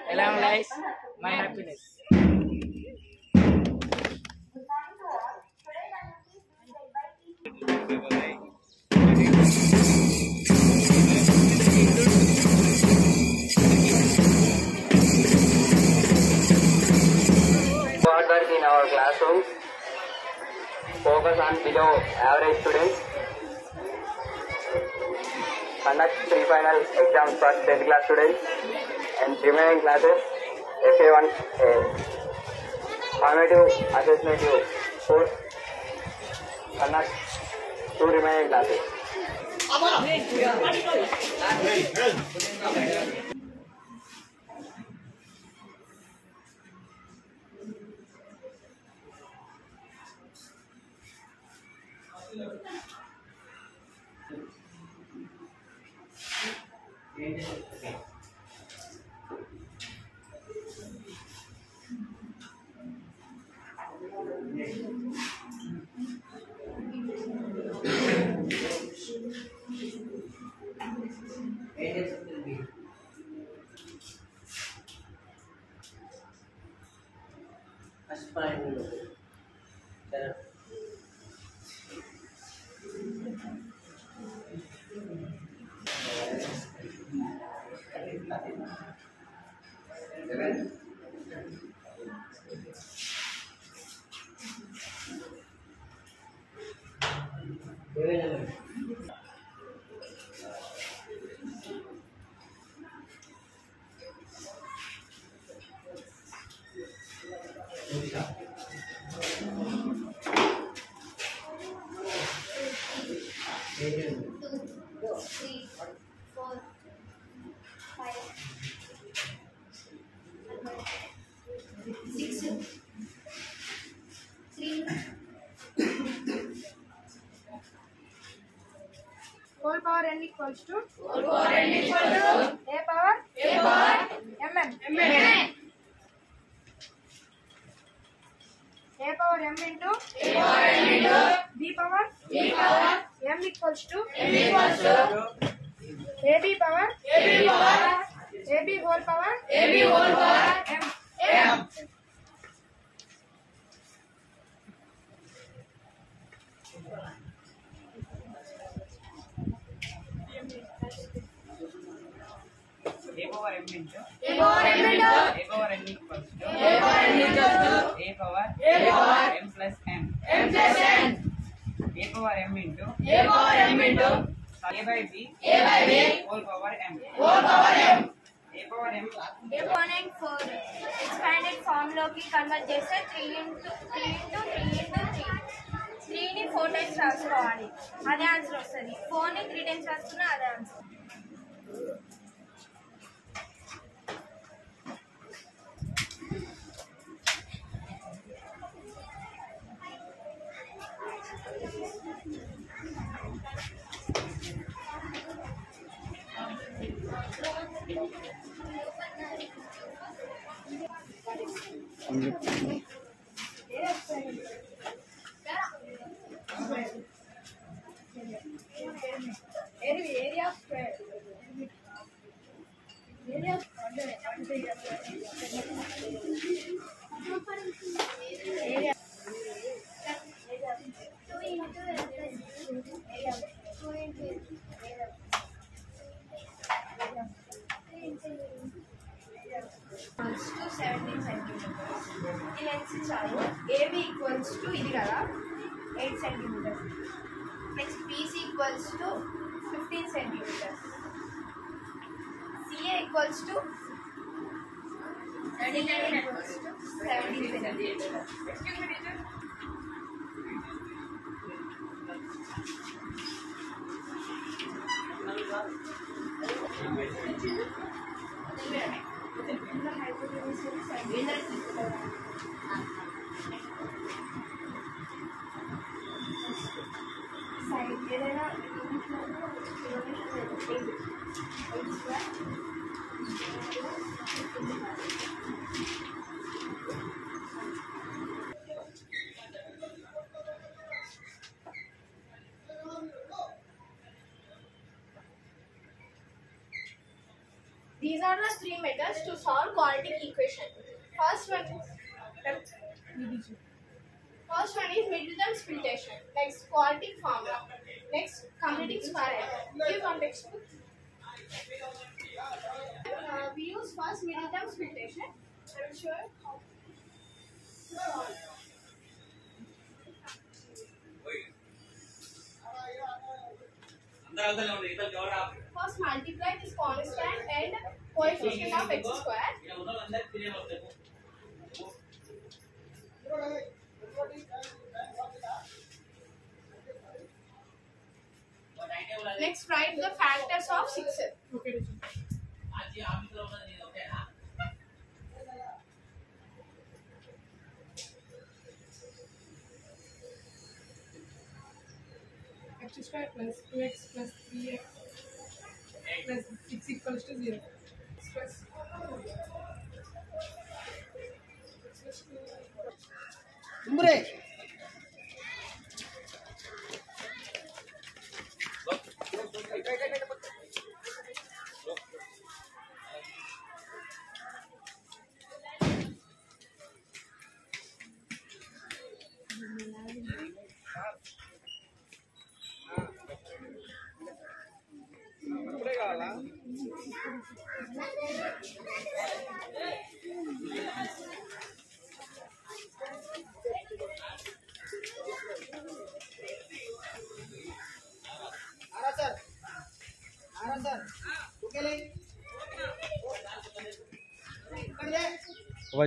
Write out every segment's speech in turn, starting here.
Hello guys, my happiness. Hard work in our classrooms, focus on below average students, conduct pre-final exams for 10th class students and remaining classes, FA1 formative assessment course, conduct 2 remaining classes. Whole power n equals to a power mm. A power m into b power m equals to ab power ab whole power m. A power m into A power m into A power n equals to A power m plus n. A power m into A by b whole power m. A power m A1 and 4 expanded form లోకి convert చేస్తే 3 into 3 ని 4 times రాసుకోవాలి, అదే answer వస్తుంది. 4 ని 3 times రాసుకున్నా అదే answer. Area square. Equals to 17 centimeters. ఈ లెన్స్ చాలు. AB equals to ఇది కదా 8 centimeters. Next BC equals to 15 centimeters. CA equals to 17 centimeters. Excuse me, teacher. These are the three methods to solve quadratic equation. First one is Middleton's filtration. Next, quadratic formula. Next, computing square error. Give one textbook. We use first Middleton's filtration. I will show you how. First, multiply this constant and coefficient of x square. Next, write the factors of 6. X square plus 2x plus 3x plus 6 equals to 0. X plus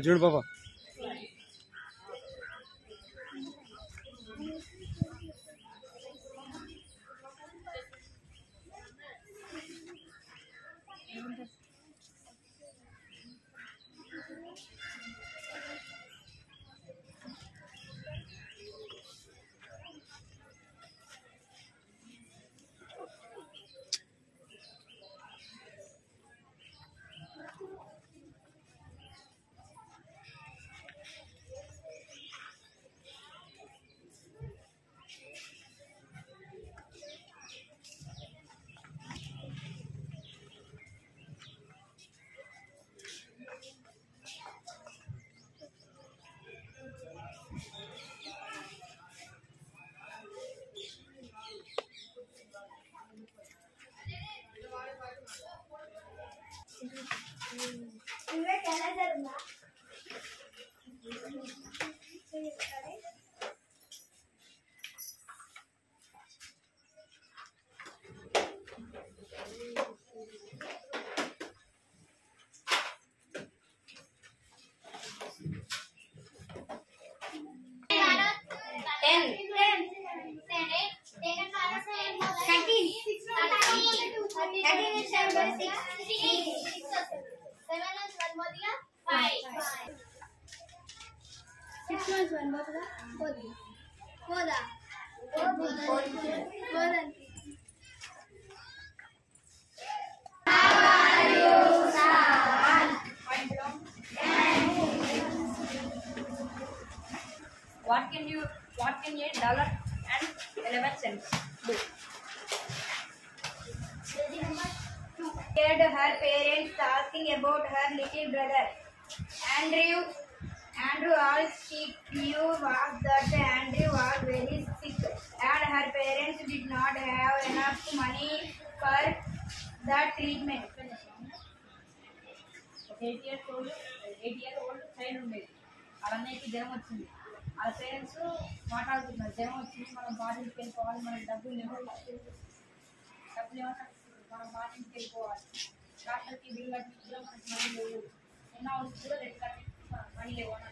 చూడు బాబా What can $1.11 do? Heard her parents asking about her little brother. Andrew all she knew was that Andrew was very sick and her parents did not have enough money for the treatment. 8-year-old child ఉండేది. అలానేకి జ్వరం వచ్చింది. ఆ parents మాట్లాడుతున్నారు, జ్వరం వచ్చింది, మనం బాటిల్కి వెళ్ళిపోవాలి, మనకి డబ్బులు మనం బాటిల్కి వెళ్ళిపోవాలి, డాక్టర్కి బిల్ కట్టించుకుంటే మనకి మనీ లేవు, ఉన్న హౌస్ కూడా రెడ్ కట్టి మనీ లేవు అని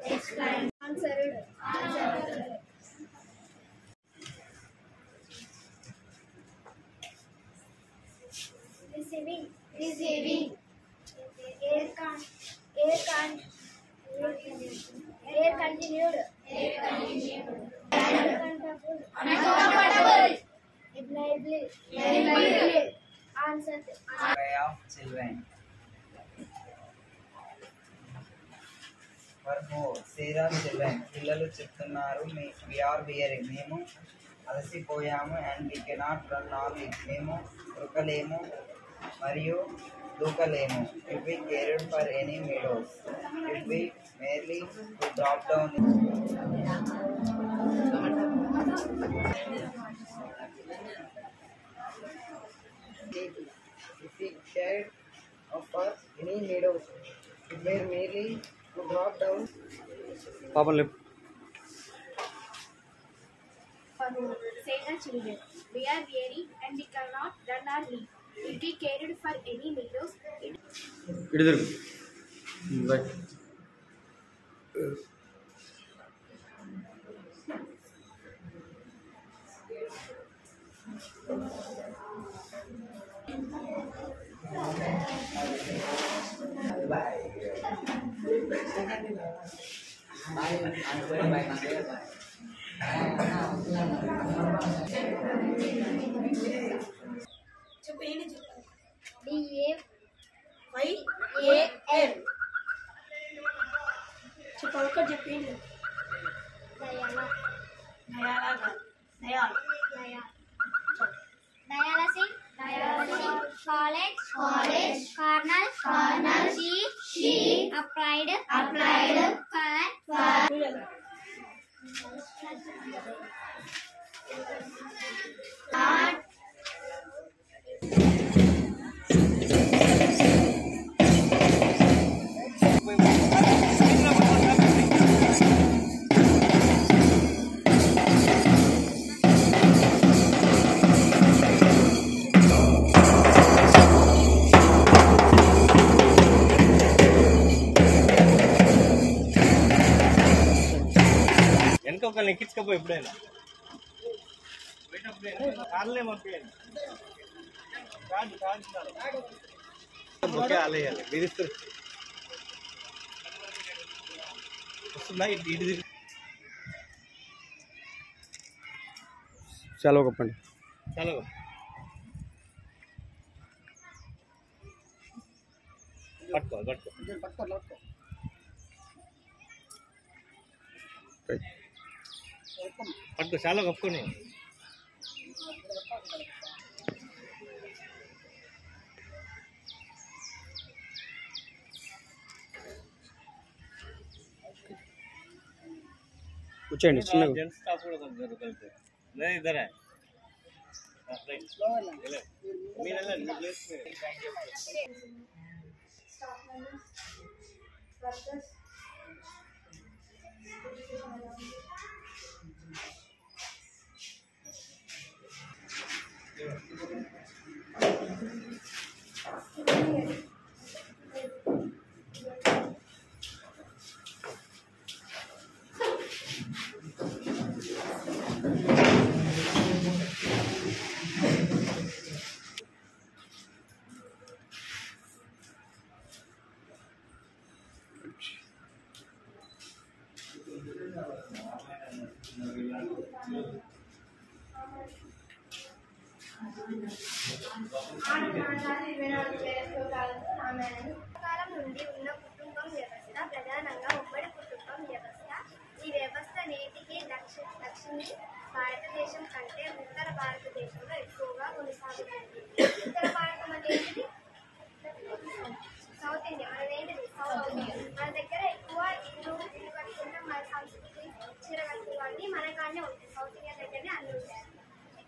explained, answered, receiving, air continued, uncomfortable, ignibly, answered, Way of children. For more, say the children. పిల్లలు చెప్తున్నారు we are weary. మేము అలసిపోయాము and we cannot run all week. మేము ఉరకలేము మరియు దూకలేము. If we cared for any meadows, if we merely to drop down. If we cared for any meadows, if we merely to drop down. పాపం లేపు. For whom, say the children, we are weary and we cannot run or leap. If we cared for any meadows, ఇటు తిరుగు. Right. DAYAL. చెప్పొక చెప్పండి. Dialysis, college, cornell, sheep, applied, fur, art, వెనక ఒకరిని ఎక్కించుకపో ఎప్పుడైనా కార్లే పంపించండి. Okay ఆలేయాలి బెదిరిస్తారు. వస్తుందా ఇటు ఇటు చాలా గొప్పండి. చాలా గొప్ప. పట్టుకో పట్టుకో చాలా గొప్పని. కూర్చోండి చిన్నగా. జెంట్స్ స్టాఫ్ కూడా దొరకలేదు. నేను ఇద్దరే మీరు వెళ్ళండి ప్లేస్. కాలం నుండి ఉన్న కుటుంబం వ్యవస్థ ప్రధానంగా ఉమ్మడి కుటుంబం వ్యవస్థ. ఈ వ్యవస్థ నేటికి దక్షిణ భారతదేశం కంటే ఉత్తర భారతదేశంలో ఎక్కువగా కొనసాగుతుంది. ఉత్తర భారతం అంటే ఏంటిది? South India. మనదేంటిది? South India. మన దగ్గర ఎక్కువ ఇల్లు కట్టుకుంటాం. మన సంస్కృతి చీర కట్టుకోవాలి మనకానే ఉంటాయి. సౌత్ ఇండియా దగ్గరనే అన్ని ఉంటాయి.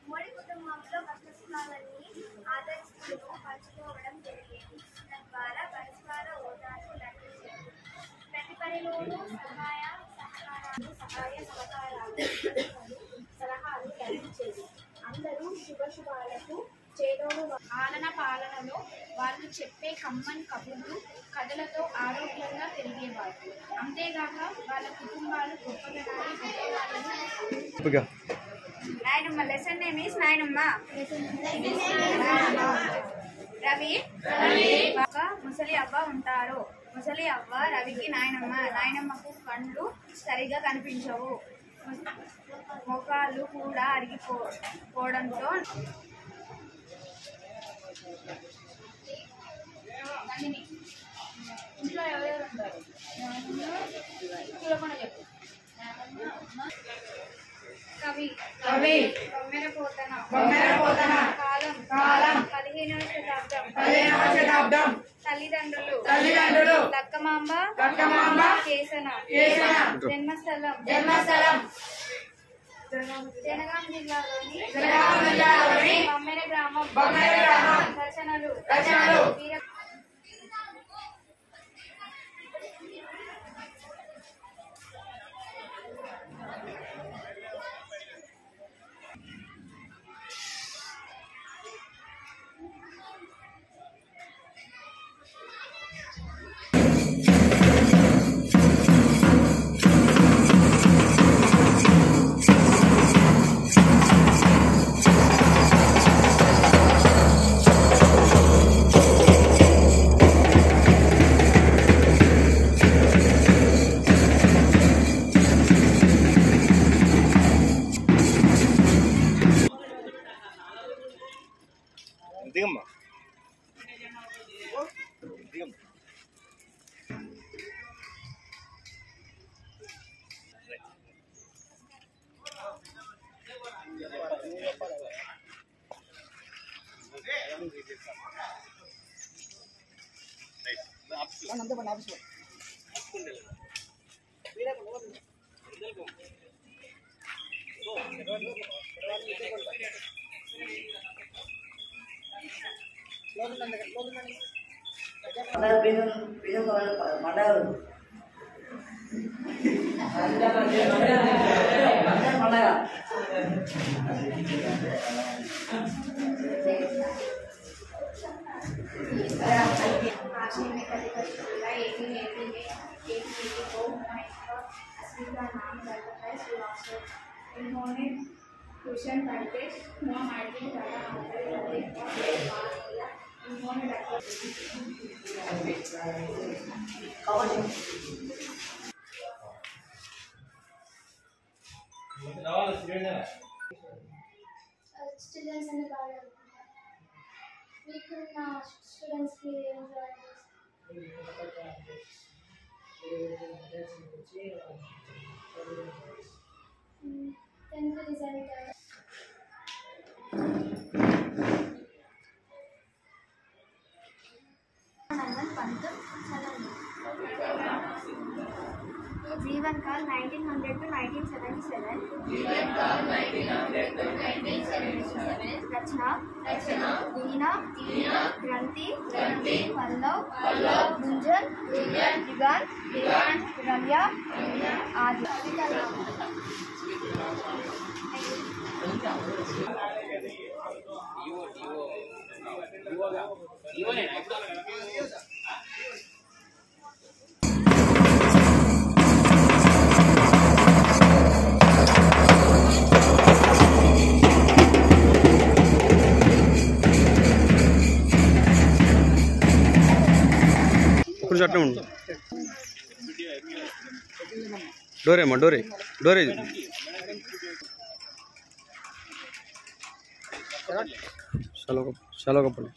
ఉమ్మడి కుటుంబంలో కష్టసుఖాలన్నీ ఆదర్శంలో పంచుకోవడం జరిగేది. తద్వారా పరస్పర ఓదార్పు లభించేది. ప్రతి పనిలోనూ సలహాలు లభించేది. అందరూ శుభాలకు చేదోడు. ఆలన పాలనలో వాళ్ళు చెప్పే కమ్మని కబుర్లు కథలతో ఆరోగ్యంగా పెరిగేవారు. అంతేగాక వాళ్ళ కుటుంబాలు గొప్పదనాన్ని పెట్టేవాళ్ళని. నాయనమ్మ లెసన్ నేమ్ ఈస్ నాయనమ్మ. రవి ఒక ముసలి అవ్వ ఉంటారు. ముసలి అవ్వ రవికి నాయనమ్మ. నాయనమ్మకు కళ్ళు సరిగా కనిపించవు, మొఖాలు కూడా అరిగిపోవడంతో ఇంట్లో ఎవరెవరు ఉంటారు చూడకుండా చెప్పు. కవి కవి బొమ్మెరపోతన కాలం కాలం 15వ శతాబ్దం తల్లిదండ్రులు లక్కమాంబ కేసన జన్మస్థలం జనగాం జిల్లాలోని బొమ్మెర గ్రామం రచనలు దిగమ్మా దిగమ్మ. इन्होंने ट्यूशन पढ़ते हुआ मार्केट जाना उन्होंने students in the garden. We could not students here enjoy then the result. जीवन काल 1900 to 1977 रचना दीना ग्रंथि पल्लव गुंजन युगान रम्या आदि అట్లా ఉండు డోరే అమ్మా డోరే డోరే చాలా గొప్పలు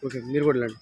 ఓకే మీరు కూడా వెళ్ళండి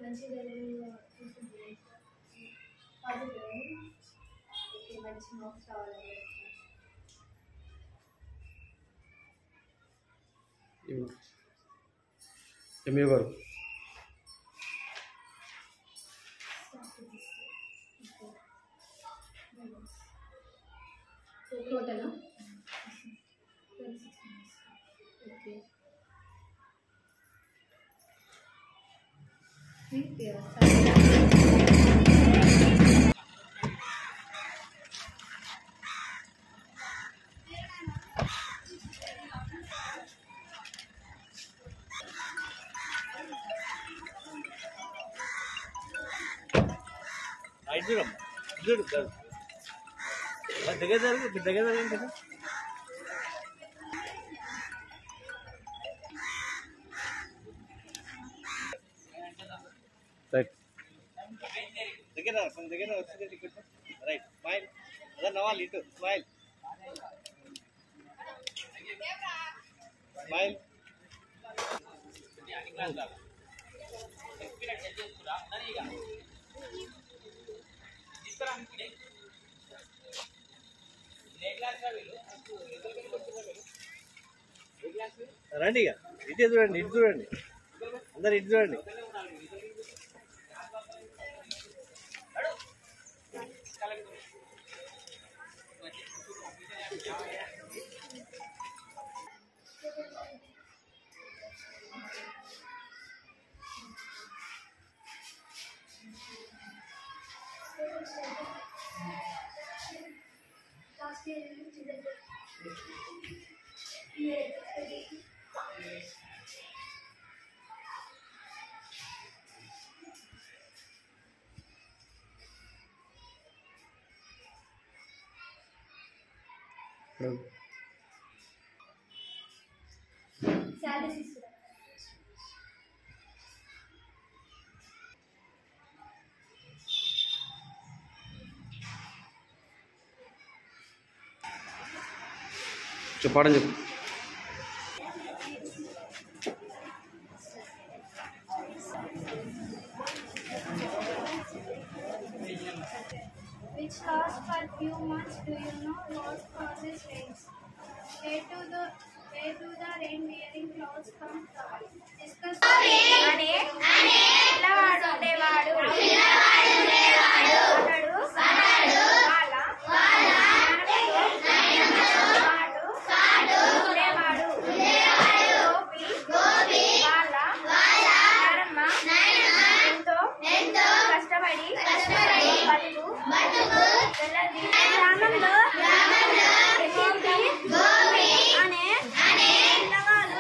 మంచిగా మంచి మార్క్స్ రావాలని ఎంఏ గారు టోటల్ ఓకే చూడమ్మా చూడు దగ్గర జరగండి కదా రైట్ దగ్గర వచ్చింది టికెట్ రైట్ స్మైల్ అదే నవ్వాలి ఇటు స్మైల్ స్మైల్ రండి ఇక ఇటే చూడండి ఇటు చూడండి అందరు ఇటు చూడండి శాలరీస్ ఇస్తున్నారు చెప్పడం చెప్పు which lasts for few months. Do you know what causes rains? Where do the rain bearing clouds come from? Discuss. అనే పిల్లవాడు ఉండేవాడు అతడు వాళ్ళ నాన్నతో ఉండేవాడు గోపి వాళ్ళ నానమ్మ ఎంతో కష్టపడి బతుకు గ్రామంలో గోపి అనే పిల్లవాడు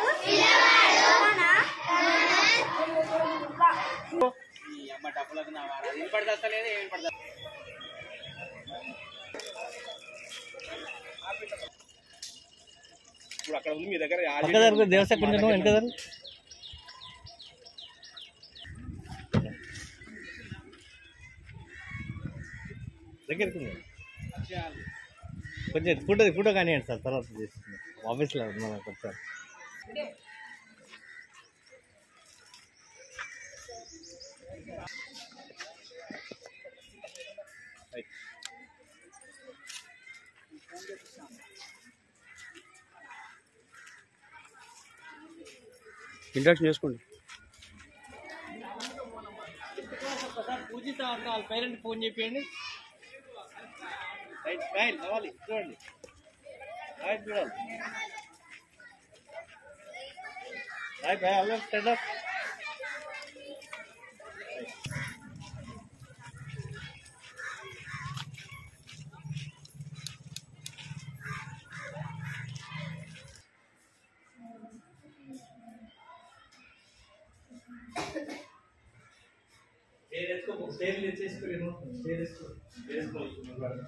అమ్మ డబ్బులకు నా ఏం పడతా లేదు ఏం పడతా ఇప్పుడు అక్కడ ఉంది మీ దగ్గర దేవస్థానం కొంచెం వెనక జరుగు. దగ్గరికి ఉంది. కొంచెం ఫోటో కానివ్వండి సార్ తర్వాత చేస్తున్నాం ఆఫీస్లో మనకు వచ్చారు ఇంట్రడక్షన్ చేసుకోండి. పూజిత వాళ్ళ పేరెంట్ ఫోన్ చెప్పండి రైట్ స్మైల్ నవ్వాలి చూడండి రైట్ చూడాలి right boy all stand up stage చేసుకోలేము స్టేజ్ చేసుకోవాలి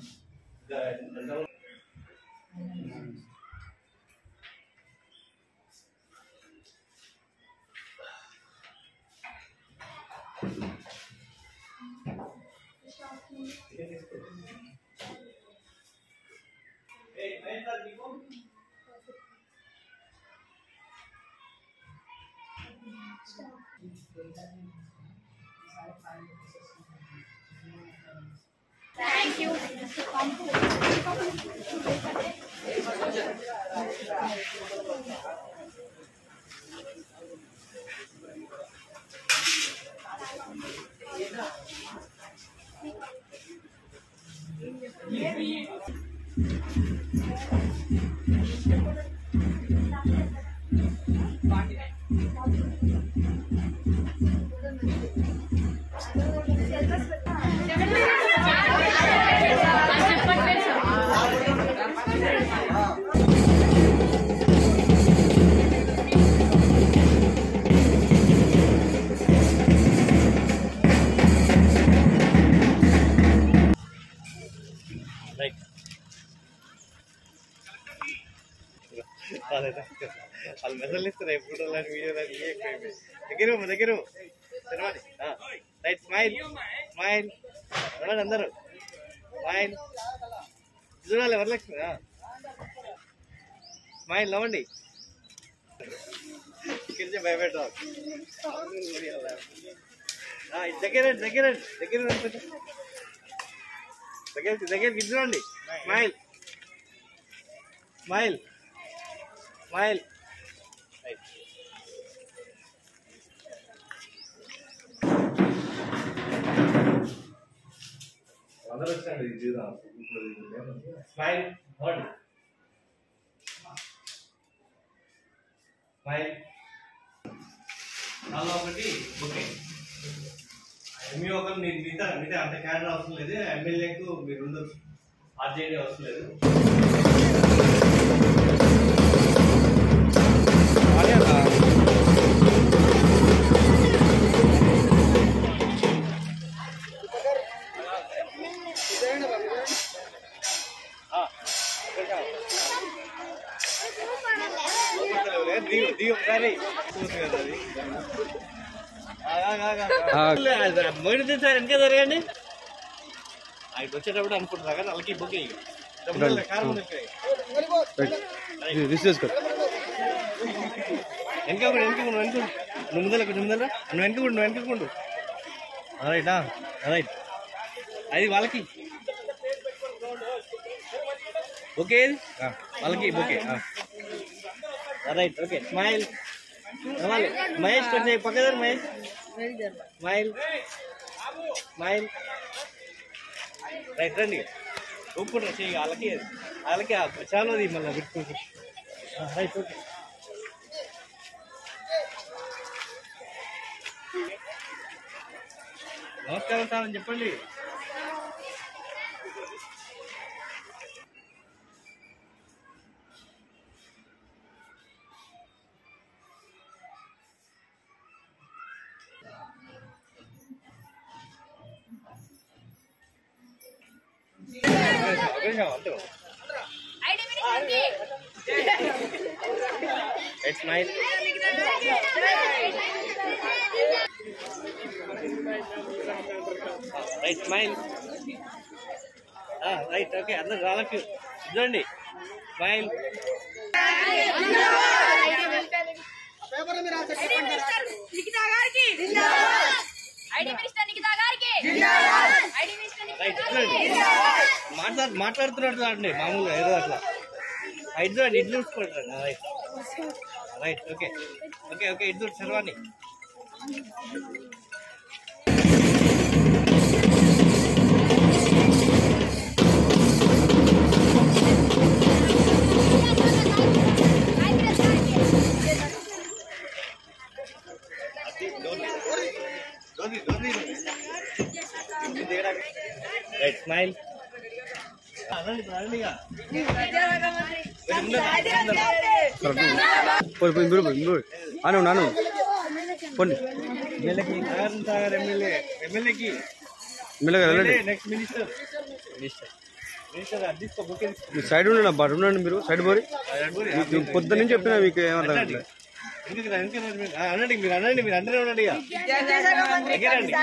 Thank you. వాళ్ళు మెసేజ్ ఇస్తారు ఎప్పుడు వీడియో దగ్గర రైట్ స్మైల్ స్మైల్ చూడండి అందరూ స్మైల్ చూడాలి వరలక్ష్మి స్మైల్ నవ్వండి భయపెట్టాలి దగ్గర దగ్గర దగ్గర దగ్గరికి చూడండి smile smile smile smile smile నాలో ఒకటి ఓకే ఎంఈ ఒకరు మిగతా అంత క్యాడర్ అవసరం లేదు ఎమ్మెల్యేకు మీరు ఉండొచ్చు ఆర్జేడీ అవసరం లేదు సార్ వెనక జరగండి ఆయన వచ్చేటప్పుడు అనుకుంటున్నా కానీ వాళ్ళకి బుక్ వెనక వెనకకుండు రైటా రైట్ అది వాళ్ళకి ఓకే వాళ్ళకి okay right okay smile Mahesh కొంచెం పక్కదారు మహేష్ స్మైల్ స్మైల్ రైట్ రండి ఒప్పుకుంటారు చెయ్యి వాళ్ళకి చాలా మళ్ళీ పెట్టుకుంటారు రైట్ ఓకే నమస్కారం సార్ అని చెప్పండి smile right smile right okay అందరు రాళ్ళకి చూడండి స్మైల్ మాట్లాడుతున్నాడు చూడండి మామూలుగా ఏదో అట్లా ఇటు చూడండి ఇటు చూసుకోండి right right okay okay okay ఇటు చూడు సర్వాణి రైట్ స్మైల్ నాను పోండి ఎమ్మెల్యేకి నెక్స్ట్ మినిస్టర్ సైడ్ ఉండండి అబ్బా ఉండండి మీరు సైడ్ పోరి పొద్దు నుంచి చెప్పినా మీకు ఏమన్నా అనండి మీరు అనండి మీరు అందరూ ఉండండి ఎగరండి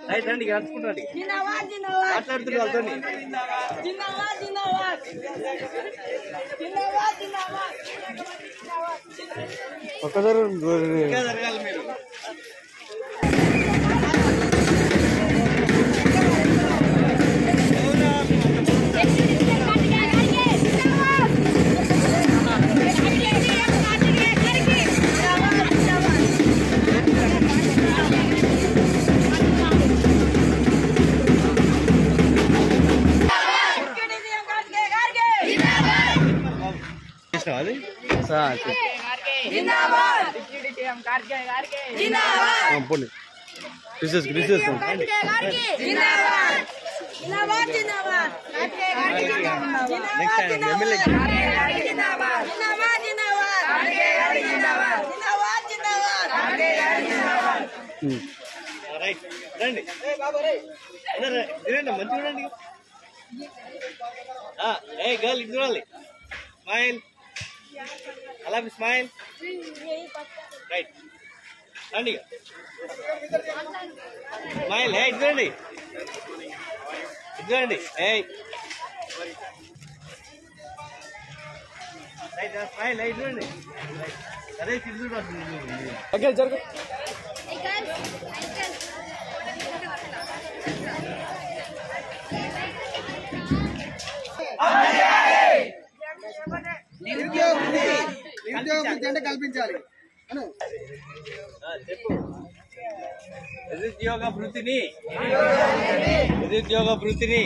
రైట్ రండి నడుచుకుంటండి మాట్లాడుతున్నారు వాళ్ళతో ఒక్కసారి జరగాలి మీరు పోనీ రిసెస్ నెక్స్ట్ టైం ఎమ్మెల్యే రైట్ రండి తినండి మంచిగా రండి ఏ గర్ల్ ఇది చూడాలి స్మైల్ అలా స్మైల్ రైట్ రండి స్మైల్ ఏ ఇది చూడండి ఏ రైట్ స్మైల్ ఏ చూడండి అదే చూడండి ఓకే జరుగు కల్పించాలి నిరుద్యోగ వృత్తిని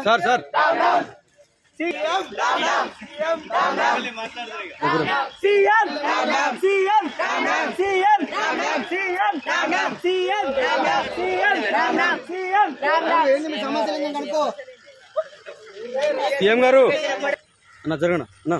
సార్ సార్ సీఎం గారు అన్న జరగనా అన్న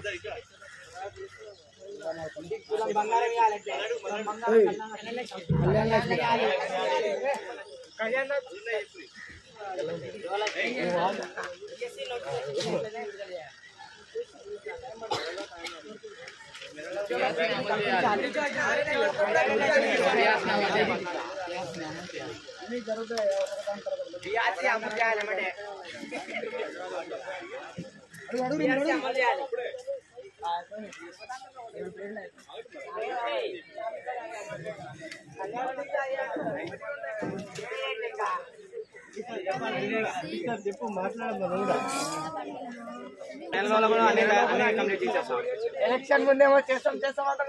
చెప్పు ఎలక్షన్ ముందేమో చేస్తాం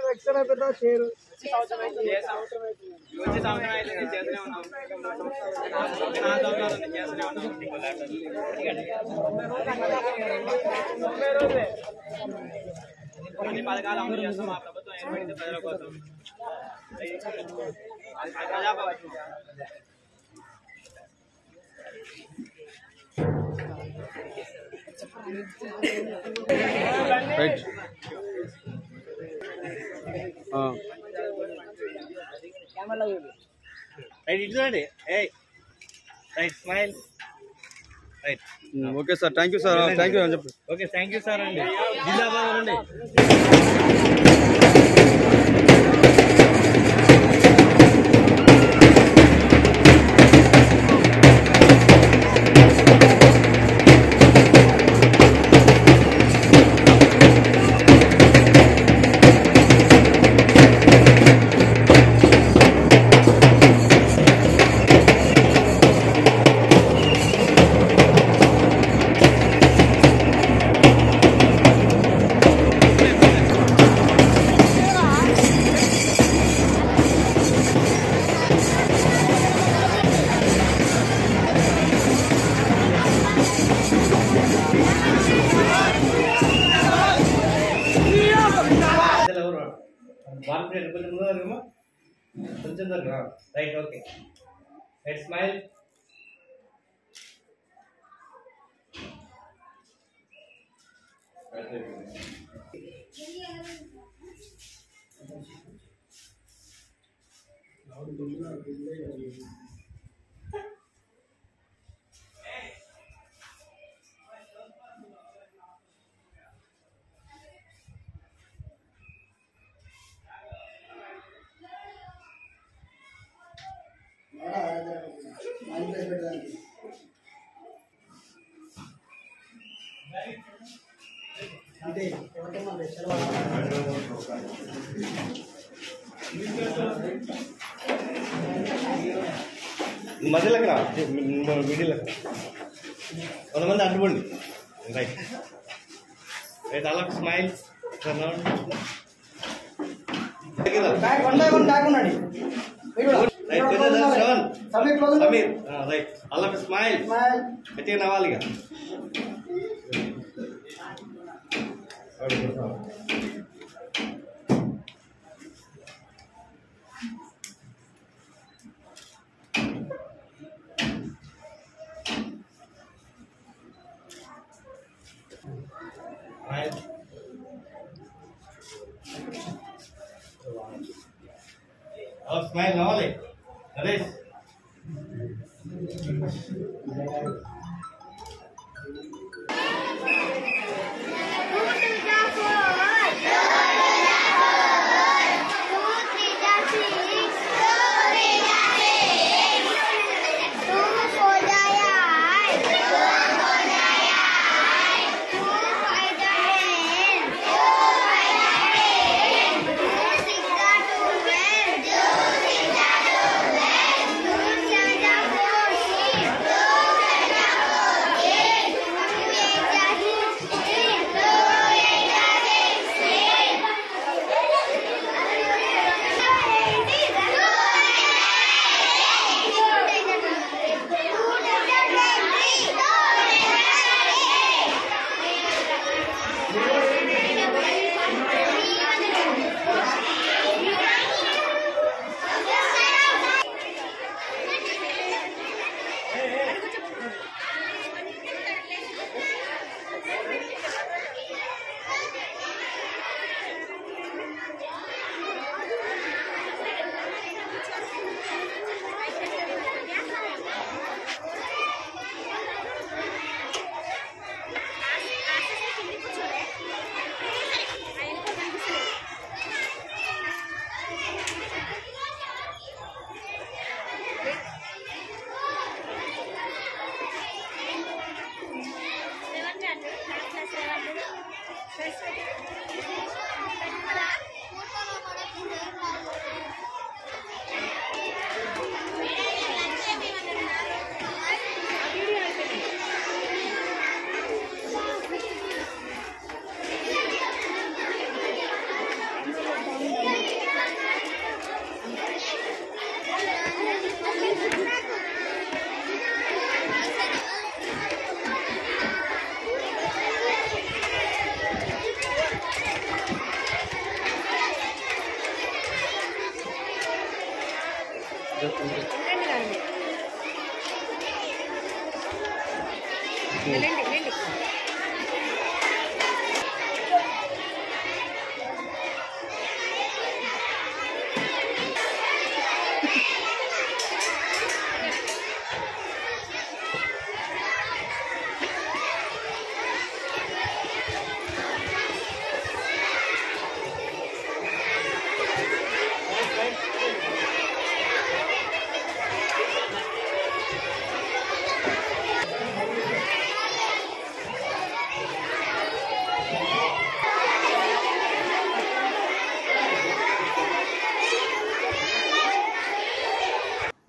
ఎలక్షన్ అయిపోతా చేయరు కొన్ని పథకాలు అమలు చేస్తాం మా ప్రభుత్వం ఏర్పడింది ప్రజల కోసం ప్రజాభవన్ రైట్ రైట్ ఇటు చూడండి ఏ right smile right okay sir thank you sir thank you అని చెప్పు ఓకే థ్యాంక్ యూ సార్ అండి జిందాబాద్ అండి కొంచెం రైట్ ఓకే రైట్ స్మైల్ మధ్యలోకి రా, మిడిల్లోకి రా. కొంతమంది అడ్డుపండి. రైట్ రైట్, అలా స్మైల్. సమీర్ రైట్, అలా స్మైల్. గట్టిగా నవ్వాలిగా. స్మైల్ నవ్వాలి. Naresh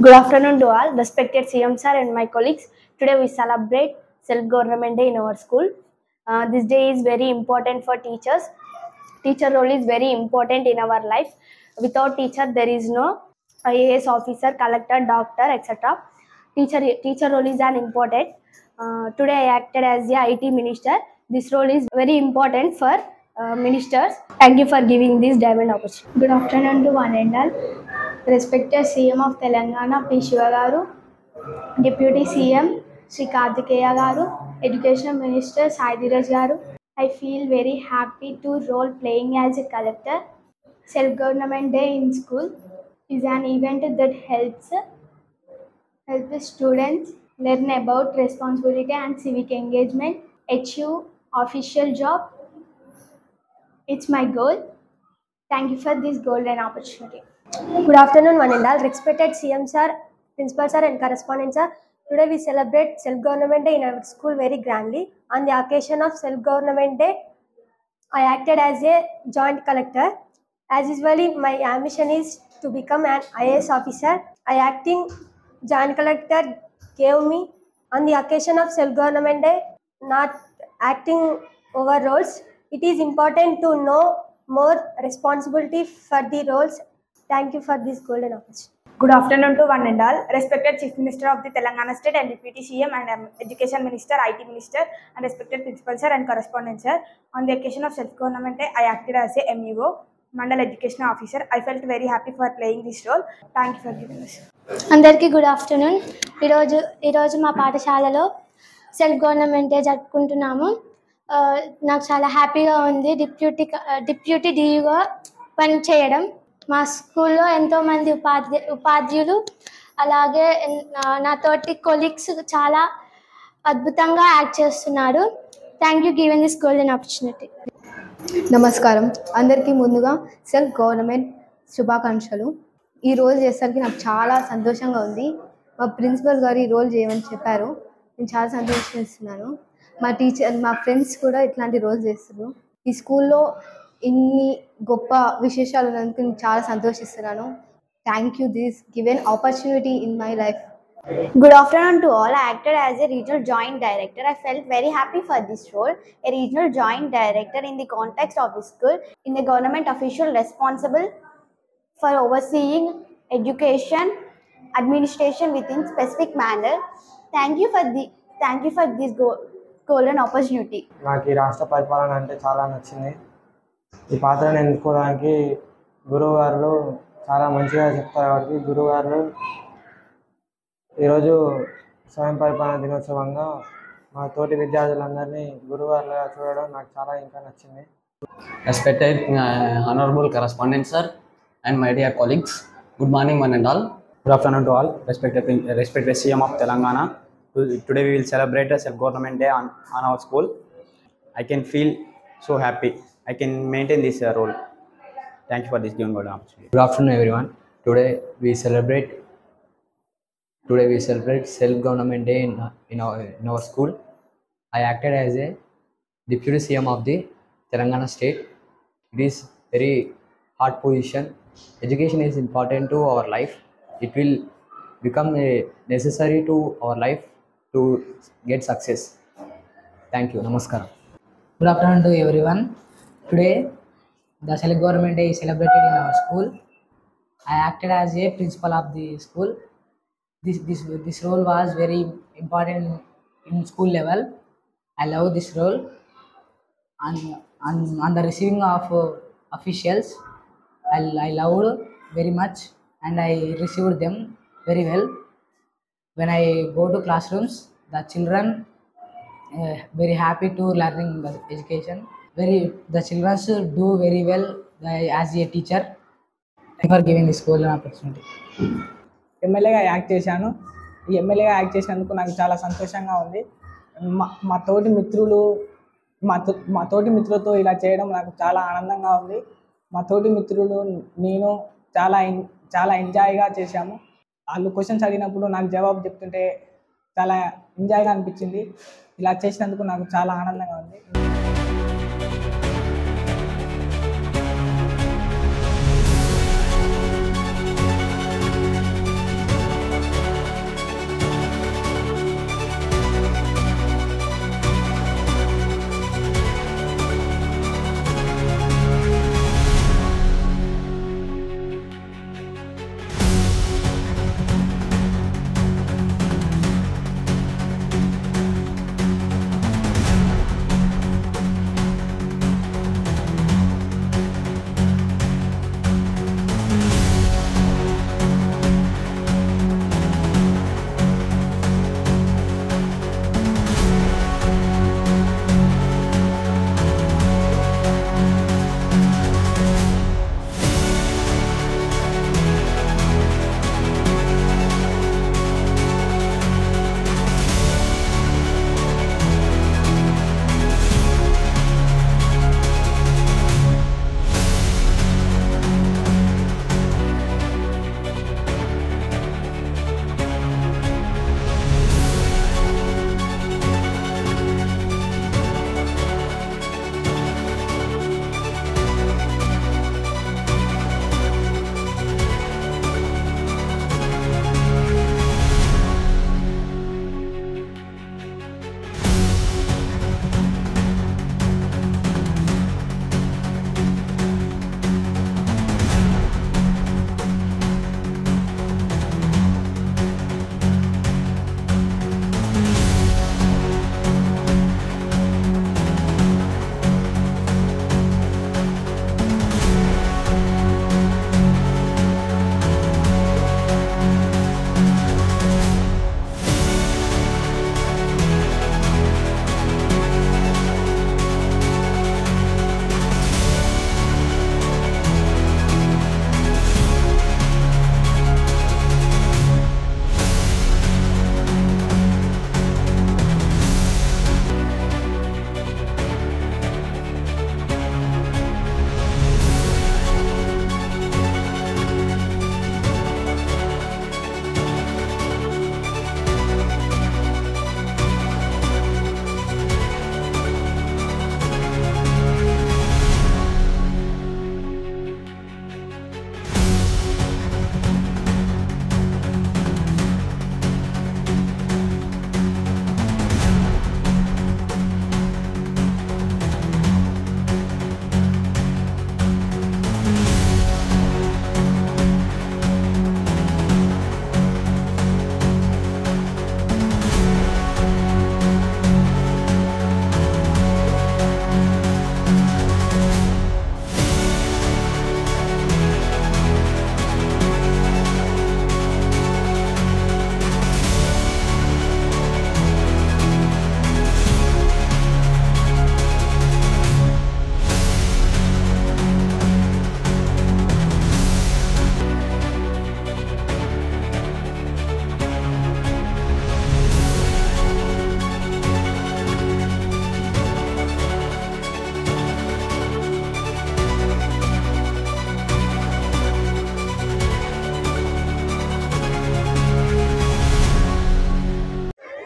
Good afternoon to all, respected CM sir and my colleagues. Today we celebrate Self-Government Day in our school. This day is very important for teachers. Teacher role is very important in our life. Without teacher, there is no IAS officer, collector, doctor, etc. Teacher role is an important. Today I acted as the IT minister. This role is very important for ministers. Thank you for giving this diamond opportunity. Good afternoon to one and all. Respected CM of Telangana P. Shiva Garu, Deputy CM Sri Karthikeya Garu, Education Minister Sai Dheeraj Garu, I feel very happy to role playing as a collector. Self-government day in school is an event that helps students learn about responsibility and civic engagement, achieve official job. It's my goal. Thank you for this golden opportunity. Good afternoon, one and all. Respected CM sir, principal sir, and correspondent sir. Today we celebrate Self-Government Day in our school very grandly. On the occasion of Self-Government Day, I acted as a joint collector. As usually, my ambition is to become an IAS officer. I acting joint collector gave me on the occasion of Self-Government Day, not acting over roles. It is important to know more responsibility for the roles. Thank you for this golden opportunity. Good afternoon to one and all. Respected Chief Minister of the Telangana State and Deputy CM and Education Minister, IT Minister, and respected Principal Sir and Correspondent Sir. On the occasion of Self-Government Day, I acted as a MEO, Mandal Education Officer. I felt very happy for playing this role. Thank you for giving us. అందరికీ good afternoon. ఈరోజు మా పాఠశాలలో self government day జరుపుకుంటున్నాము. నాకు చాలా హ్యాపీగా ఉంది deputy డిఈగా పనిచేయడం. మా స్కూల్లో ఎంతోమంది ఉపాధ్యులు అలాగే నా తోటి కొలీగ్స్ చాలా అద్భుతంగా యాక్ట్ చేస్తున్నారు. Thank you given this golden opportunity. నమస్కారం. అందరికీ ముందుగా సెల్ఫ్ గవర్నమెంట్ శుభాకాంక్షలు. ఈ రోల్ చేసేసరికి నాకు చాలా సంతోషంగా ఉంది. మా ప్రిన్సిపల్ గారు ఈ రోల్ చేయమని చెప్పారు. నేను చాలా సంతోషిస్తున్నాను. మా ఫ్రెండ్స్ కూడా ఇట్లాంటి రోల్ చేస్తారు. ఈ స్కూల్లో ఇన్ని గొప్ప విశేషాలు ఉన్నందుకు నేను చాలా సంతోషిస్తున్నాను. Thank you this given opportunity in my life. Good afternoon to all. I acted as a regional joint director. I felt very happy for this role. A regional joint director in the context of the school, in the government official responsible for overseeing education, administration within specific manner. Thank you for this golden opportunity. నాకు ఈ రాష్ట్ర పరిపాలన అంటే చాలా నచ్చింది. ఈ పాత్రను ఎన్నుకోవడానికి గురువు గారు చాలా మంచిగా చెప్తారు. కాబట్టి గురువు గారు ఈరోజు స్వయం పరిపాలన దినోత్సవంగా మా తోటి విద్యార్థులందరినీ గురువుగారులుగా చూడడం నాకు చాలా ఇంకా నచ్చింది. Respected honorable correspondent sir and my dear colleagues, good morning one and all. Good afternoon to all. Respected CM of Telangana. Today we will celebrate the self-government day on our school. I can feel so happy. I can maintain this role. Thank you for this given golden opportunity. Good afternoon everyone. Today we celebrate self-government day in our school. I acted as a deputy CM of the Telangana state. It is very hard position. Education is important to our life. It will become necessary to our life to get success. Thank you. Namaskaram. Good afternoon to everyone. Today the self-government day is celebrated in our school. I acted as a principal of the school. This role was very important in school level. I love this role. On the receiving of officials, I loved very much and I received them very well. When I go to classrooms, the children very happy to learning the education. The children should do very well as a teacher. Thank you for giving this golden opportunity. ఎమ్మెల్యేగా act చేశాను. ఈ ఎమ్మెల్యేగా act చేసినందుకు నాకు చాలా సంతోషంగా ఉంది. మా తోటి మిత్రులతో ఇలా చేయడం నాకు చాలా ఆనందంగా ఉంది. మా తోటి మిత్రులు నేను చాలా ఎంజాయ్గా చేశాము. వాళ్ళు క్వశ్చన్స్ అడిగినప్పుడు నాకు జవాబు చెప్తుంటే చాలా ఎంజాయ్గా అనిపించింది. ఇలా చేసినందుకు నాకు చాలా ఆనందంగా ఉంది.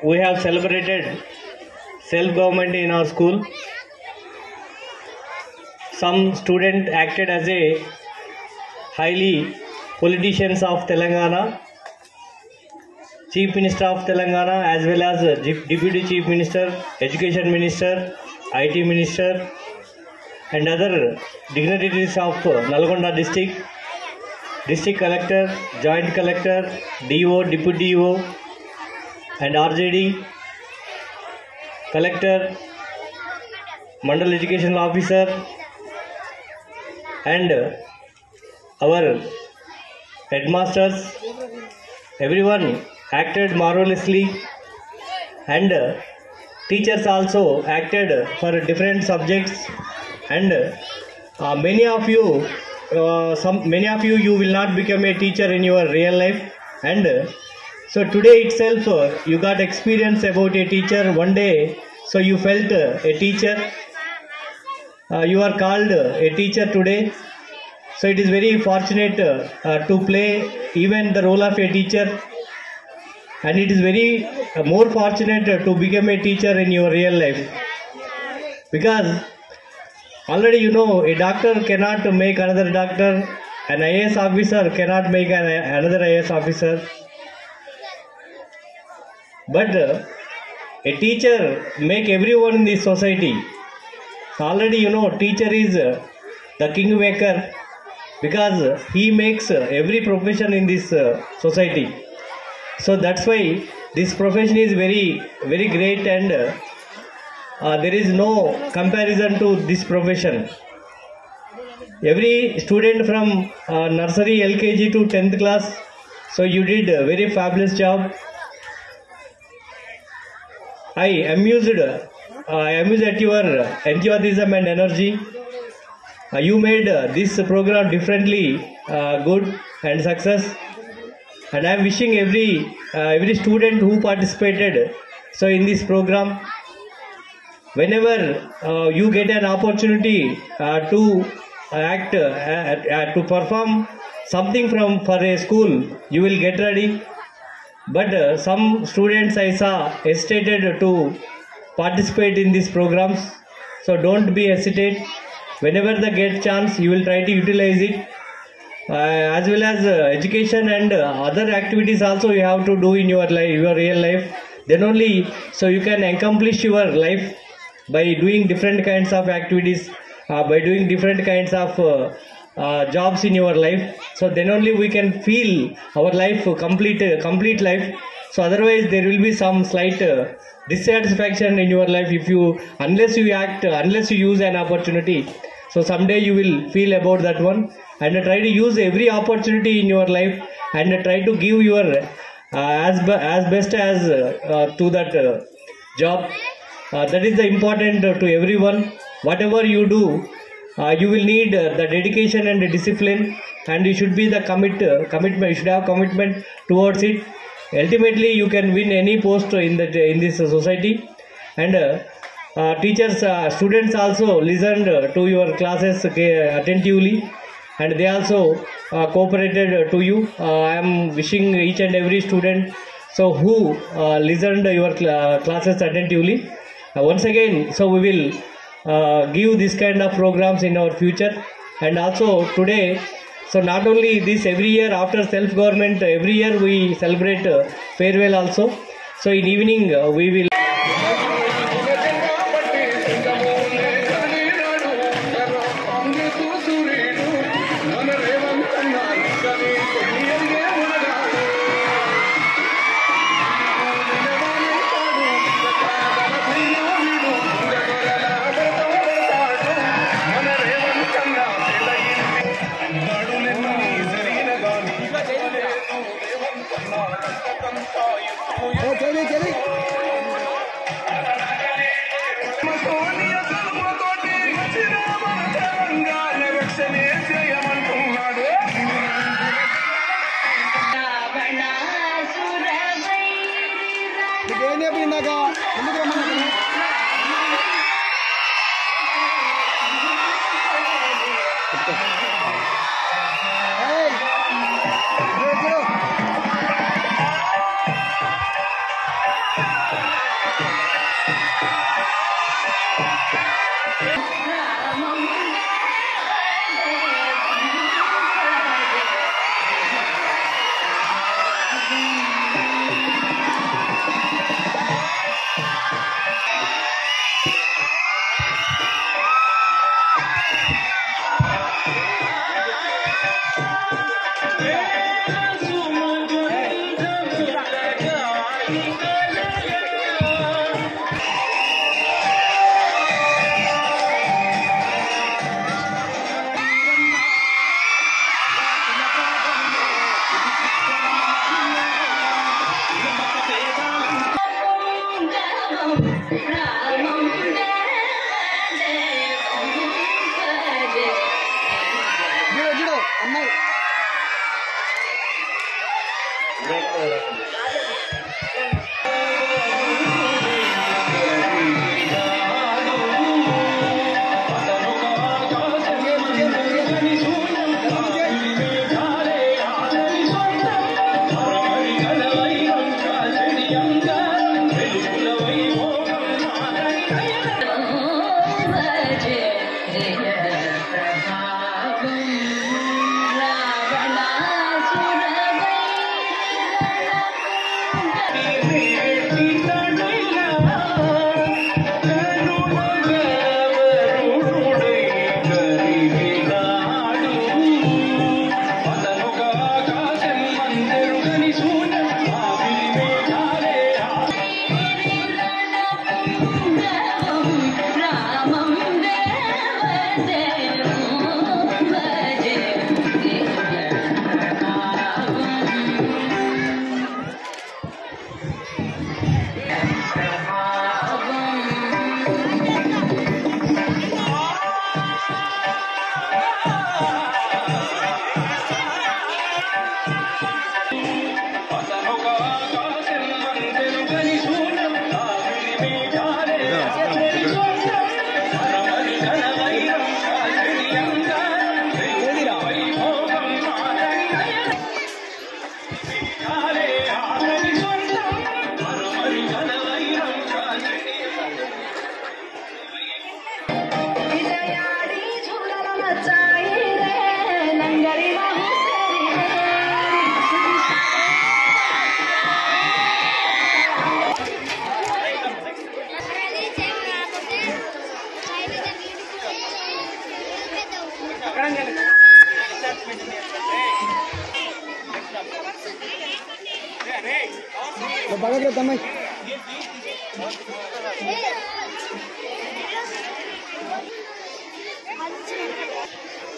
we have celebrated self-government in our school. Some student acted as a highly politicians of Telangana, Chief Minister of Telangana, as well as Deputy Chief Minister, Education Minister, IT Minister, and other dignitaries of Nalgonda district, District Collector, Joint Collector, DO, Deputy DO, and RJD, Collector, Mandal Education Officer, and our headmasters. Everyone acted marvelously, and teachers also acted for different subjects, and many of you you will not become a teacher in your real life, and so today itself you got experience about a teacher. One day so you felt a teacher, you are called a teacher today. So it is very fortunate to play even the role of a teacher, and it is very more fortunate to become a teacher in your real life, because already you know a doctor cannot make another doctor, an IAS officer cannot make another IAS officer, but a teacher make everyone in this society. Already you know teacher is the kingmaker, because he makes every profession in this society. So that's why this profession is very very great, and there is no comparison to this profession. Every student from nursery, LKG to 10th class, so you did a very fabulous job. I amused at your enthusiasm and energy. You made this program differently good and success, and I am wishing every student who participated so in this program, whenever you get an opportunity to act to perform something for a school, you will get ready. But some students I saw hesitated to participate in these programs, so don't be hesitate. Whenever they get chance, you will try to utilize it, as well as education and other activities also you have to do in your life, your real life. Then only so you can accomplish your life by doing different kinds of activities, by doing different kinds of jobs in your life. So then only we can feel our life complete life. So otherwise there will be some slight dissatisfaction in your life unless you use an opportunity. So someday you will feel about that one, and try to use every opportunity in your life, and try to give your as best as to that job. That is the important to everyone. Whatever you do, you will need the dedication and the discipline, and you should be the commitment. You should have commitment towards it. Ultimately you can win any post in this society. And students also listened to your classes attentively, and they also cooperated to you. I am wishing each and every student who listened your classes attentively. Once again, so we will give this kind of programs in our future. And also today, so not only this, every year after self-government, every year we celebrate farewell also. So in evening we will Sonia,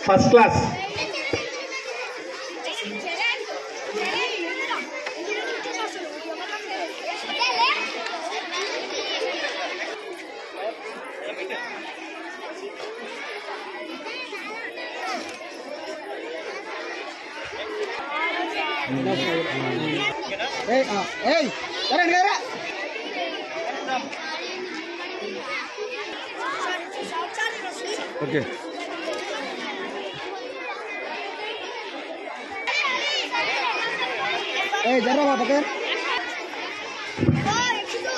First class. Okay.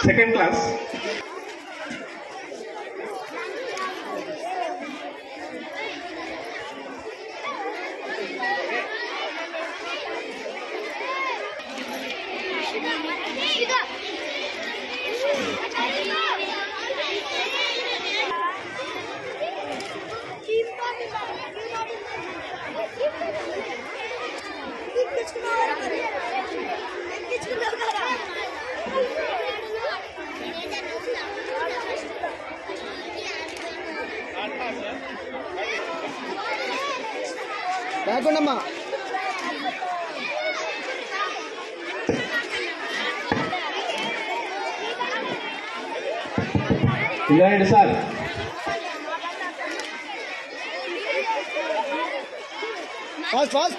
Second class. రాకుండమ్మా ఇలాంటి sir fast fast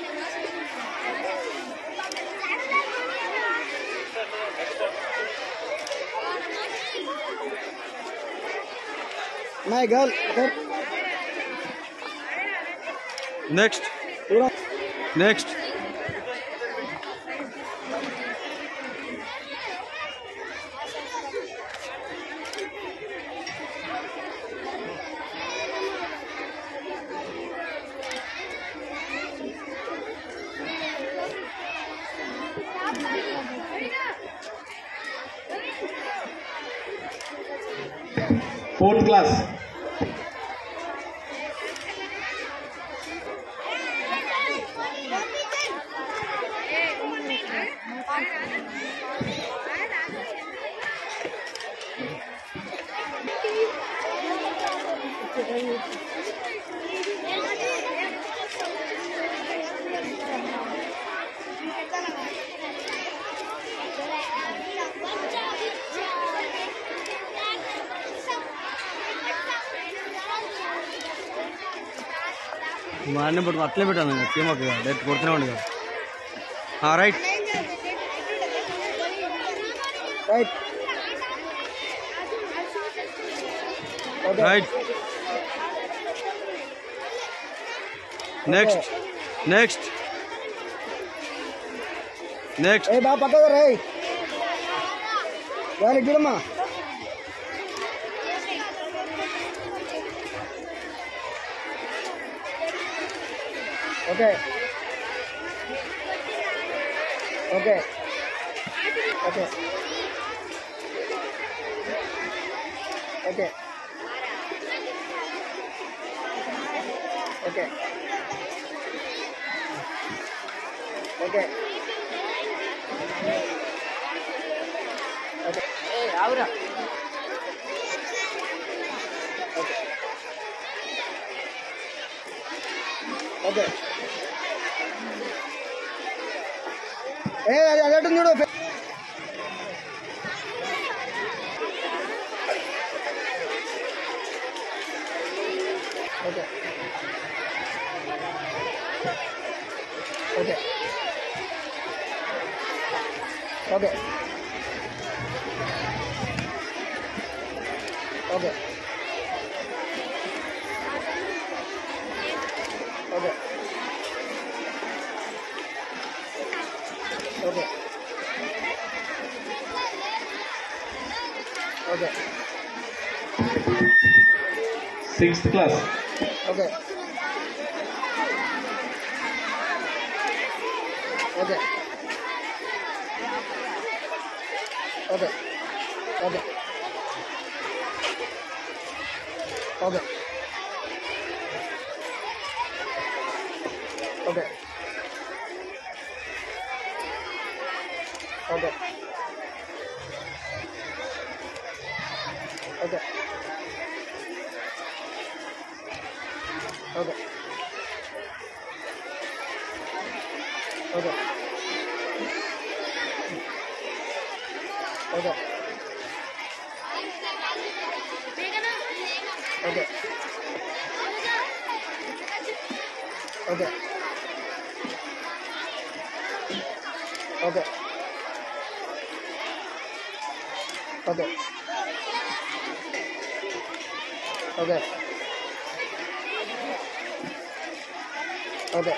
my girl Next. Next. Fourth class. మా అన్నీ పట్టుకు అట్లే పెట్టాను చీమకు direct కొడుతూనే ఉండదు. Right right right next next next. ఏ బాగా పక్కగా రే వాళ్ళు చూడమ్మా. Okay okay okay okay okay okay okay ఆవురా ఓకే ఓకే అది అదట్టు చూడు. Okay okay okay okay okay okay okay 6th class. Okay okay okay okay okay okay okay okay okay okay okay okay okay okay okay okay okay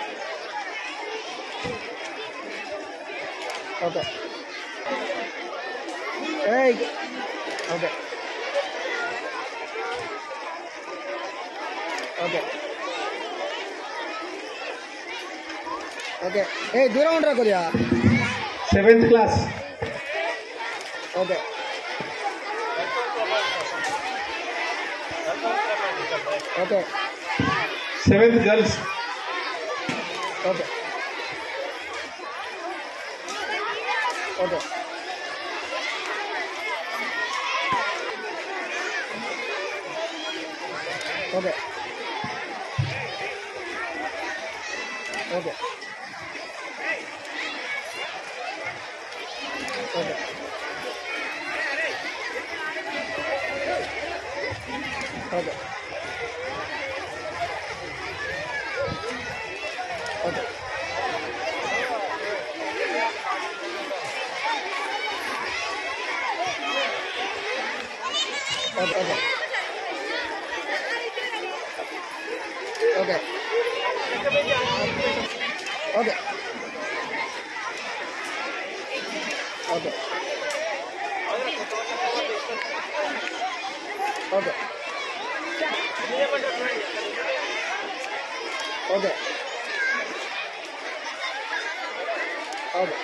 okay ఏయ్ okay okay okay ఏ దూరం ఉండరా కొద్దిగా. 7th class. Okay okay 7th girls. Okay okay okay okay okay okay okay okay okay okay okay okay okay okay